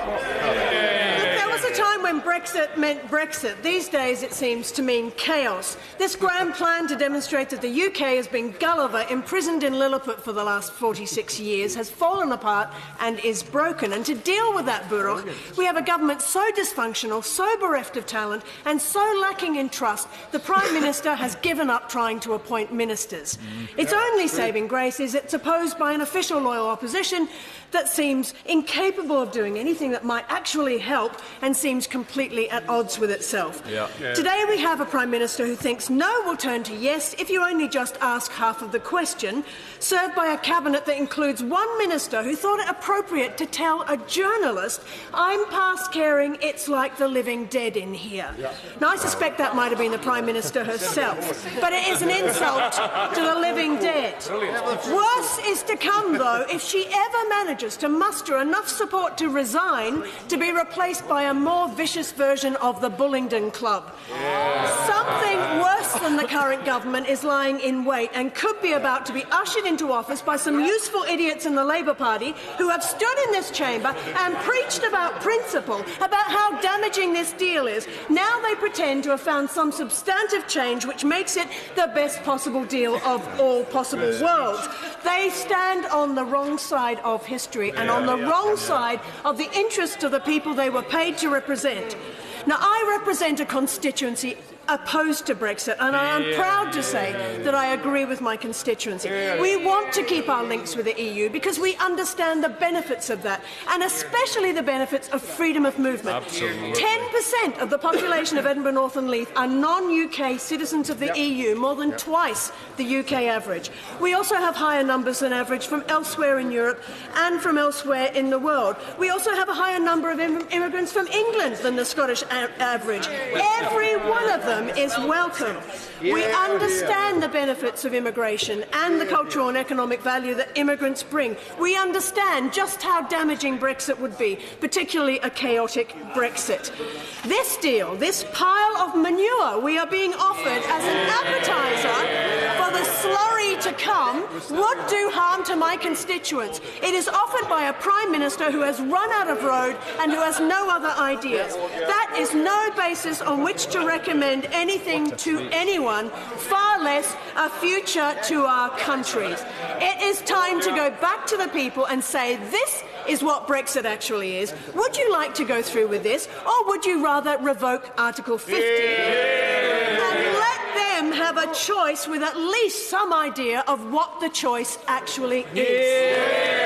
There was a time when Brexit meant Brexit. These days it seems to mean chaos. This grand plan to demonstrate that the UK has been Gulliver imprisoned in Lilliput for the last 46 years has fallen apart and is broken. And to deal with that, Buruk, we have a government so dysfunctional, so bereft of talent and so lacking in trust, the Prime Minister has given up trying to appoint ministers. Its only saving grace is it's opposed by an official loyal opposition that seems incapable of doing anything that might actually help and seems completely at odds with itself. Today we have a Prime Minister who thinks no will turn to yes if you only just ask half of the question, served by a cabinet that includes one minister who thought it appropriate to tell a journalist, "I'm past caring, it's like the living dead in here." Now, I suspect that might have been the Prime Minister herself, but it is an insult to the living dead. Worse is to come, though, if she ever manages to muster enough support to resign to be replaced by a more vicious version of the Bullingdon Club. Something worse than the current government is lying in wait and could be about to be ushered into office by some useful idiots in the Labour Party who have stood in this chamber and preached about principle, about how damaging this deal is. Now they pretend to have found some substantive change which makes it the best possible deal of all possible worlds. They stand on the wrong side of history and on the wrong side of the interests of the people they were paid to represent. Now, I represent a constituency opposed to Brexit, and I am proud to say that I agree with my constituency. We want to keep our links with the EU because we understand the benefits of that, and especially the benefits of freedom of movement. 10% of the population of Edinburgh North and Leith are non-UK citizens of the EU, more than twice the UK average. We also have higher numbers than average from elsewhere in Europe and from elsewhere in the world. We also have a higher number of immigrants from England than the Scottish average. Every one of them is welcome. We understand the benefits of immigration and the cultural and economic value that immigrants bring. We understand just how damaging Brexit would be, particularly a chaotic Brexit. This deal, this pile of manure we are being offered as an appetizer for the slurry to come, would do harm to my constituents. It is offered by a Prime Minister who has run out of road and who has no other ideas. That is no basis on which to recommend anything to anyone, far less a future to our countries. It is time to go back to the people and say this is what Brexit actually is. Would you like to go through with this, or would you rather revoke Article 50 and let them have a choice with at least some idea of what the choice actually is?